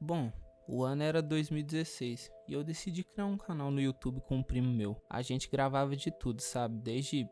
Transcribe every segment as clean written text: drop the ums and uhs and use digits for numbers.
Bom, o ano era 2016 e eu decidi criar um canal no YouTube com um primo meu. A gente gravava de tudo, sabe? Desde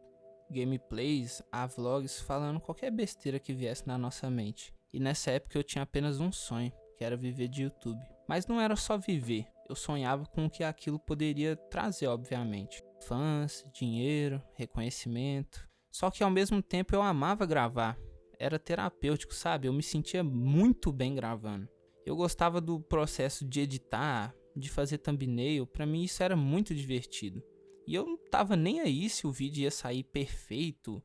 gameplays a vlogs, falando qualquer besteira que viesse na nossa mente. E nessa época eu tinha apenas um sonho, que era viver de YouTube. Mas não era só viver, eu sonhava com o que aquilo poderia trazer, obviamente. Fãs, dinheiro, reconhecimento. Só que ao mesmo tempo eu amava gravar. Era terapêutico, sabe? Eu me sentia muito bem gravando. Eu gostava do processo de editar, de fazer thumbnail. Pra mim isso era muito divertido. E eu não tava nem aí se o vídeo ia sair perfeito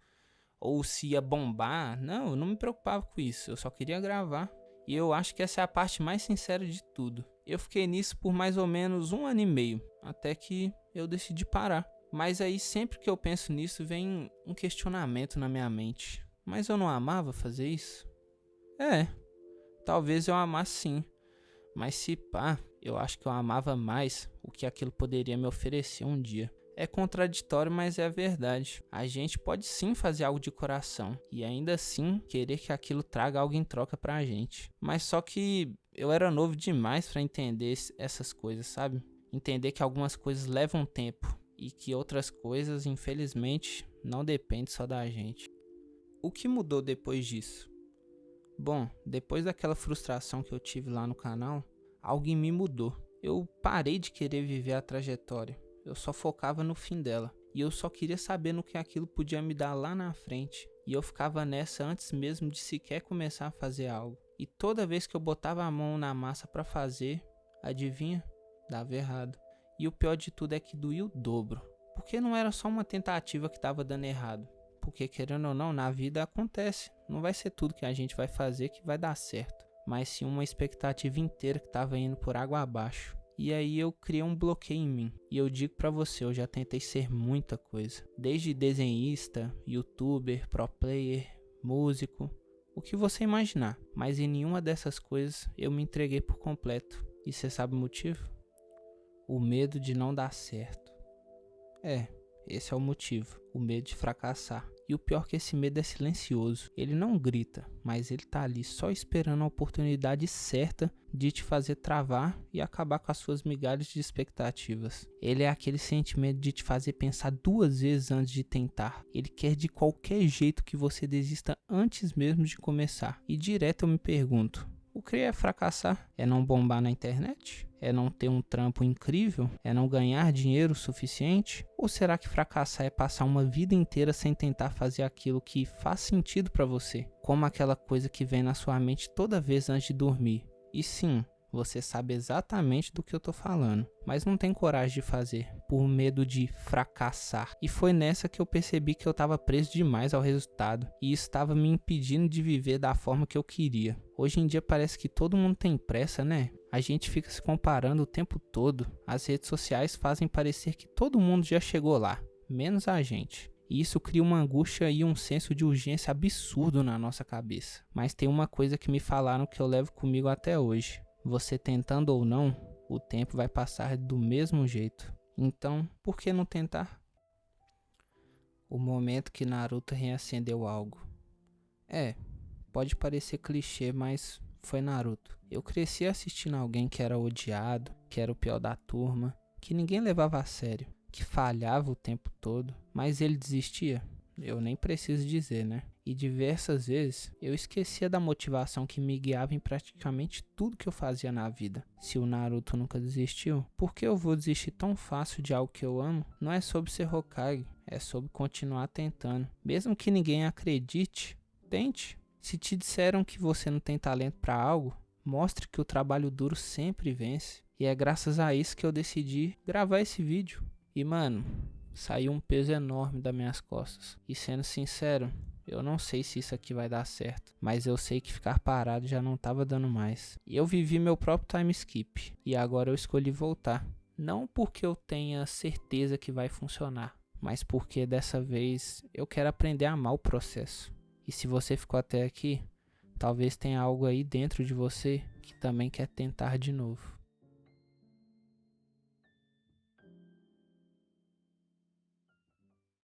ou se ia bombar. Não, eu não me preocupava com isso. Eu só queria gravar. E eu acho que essa é a parte mais sincera de tudo. Eu fiquei nisso por mais ou menos 1 ano e meio, até que eu decidi parar. Mas aí sempre que eu penso nisso vem um questionamento na minha mente. Mas eu não amava fazer isso? Talvez eu amasse sim. Mas se pá, eu acho que eu amava mais o que aquilo poderia me oferecer um dia. É contraditório, mas é a verdade. A gente pode sim fazer algo de coração e ainda assim querer que aquilo traga algo em troca pra gente. Mas só que eu era novo demais pra entender essas coisas, sabe? Entender que algumas coisas levam tempo e que outras coisas, infelizmente, não dependem só da gente. O que mudou depois disso? Bom, depois daquela frustração que eu tive lá no canal, algo em mim mudou. Eu parei de querer viver a trajetória. Eu só focava no fim dela. E eu só queria saber no que aquilo podia me dar lá na frente. E eu ficava nessa antes mesmo de sequer começar a fazer algo. E toda vez que eu botava a mão na massa pra fazer, adivinha? Dava errado. E o pior de tudo é que doía o dobro. Porque não era só uma tentativa que tava dando errado. Porque querendo ou não, na vida acontece. Não vai ser tudo que a gente vai fazer que vai dar certo. Mas sim uma expectativa inteira que tava indo por água abaixo. E aí eu criei um bloqueio em mim. E eu digo pra você, eu já tentei ser muita coisa. Desde desenhista, youtuber, pro player, músico, o que você imaginar. Mas em nenhuma dessas coisas eu me entreguei por completo. E você sabe o motivo? O medo de não dar certo. Esse é o motivo. O medo de fracassar. E o pior é que esse medo é silencioso. Ele não grita, mas ele tá ali só esperando a oportunidade certa de te fazer travar e acabar com as suas migalhas de expectativas. Ele é aquele sentimento de te fazer pensar 2 vezes antes de tentar. Ele quer de qualquer jeito que você desista antes mesmo de começar. E direto eu me pergunto, o que é fracassar? É não bombar na internet? É não ter um trampo incrível? É não ganhar dinheiro o suficiente? Ou será que fracassar é passar uma vida inteira sem tentar fazer aquilo que faz sentido pra você? Como aquela coisa que vem na sua mente toda vez antes de dormir. E sim, você sabe exatamente do que eu tô falando, mas não tem coragem de fazer, por medo de fracassar. E foi nessa que eu percebi que eu tava preso demais ao resultado, e isso estava me impedindo de viver da forma que eu queria. Hoje em dia parece que todo mundo tem pressa, né? A gente fica se comparando o tempo todo. As redes sociais fazem parecer que todo mundo já chegou lá, menos a gente. E isso cria uma angústia e um senso de urgência absurdo na nossa cabeça. Mas tem uma coisa que me falaram que eu levo comigo até hoje. Você tentando ou não, o tempo vai passar do mesmo jeito. Então, por que não tentar? O momento que Naruto reacendeu algo. Pode parecer clichê, mas foi Naruto. Eu cresci assistindo alguém que era odiado, que era o pior da turma, que ninguém levava a sério, que falhava o tempo todo, mas ele desistia. Eu nem preciso dizer, né? E diversas vezes eu esquecia da motivação que me guiava em praticamente tudo que eu fazia na vida. Se o Naruto nunca desistiu, por que eu vou desistir tão fácil de algo que eu amo? Não é sobre ser Hokage, é sobre continuar tentando. Mesmo que ninguém acredite, tente. Se te disseram que você não tem talento para algo, mostre que o trabalho duro sempre vence. E é graças a isso que eu decidi gravar esse vídeo. E mano, saiu um peso enorme das minhas costas. E sendo sincero, eu não sei se isso aqui vai dar certo, mas eu sei que ficar parado já não tava dando mais. E eu vivi meu próprio time skip, e agora eu escolhi voltar. Não porque eu tenha certeza que vai funcionar, mas porque dessa vez eu quero aprender a amar o processo. E se você ficou até aqui, talvez tenha algo aí dentro de você que também quer tentar de novo.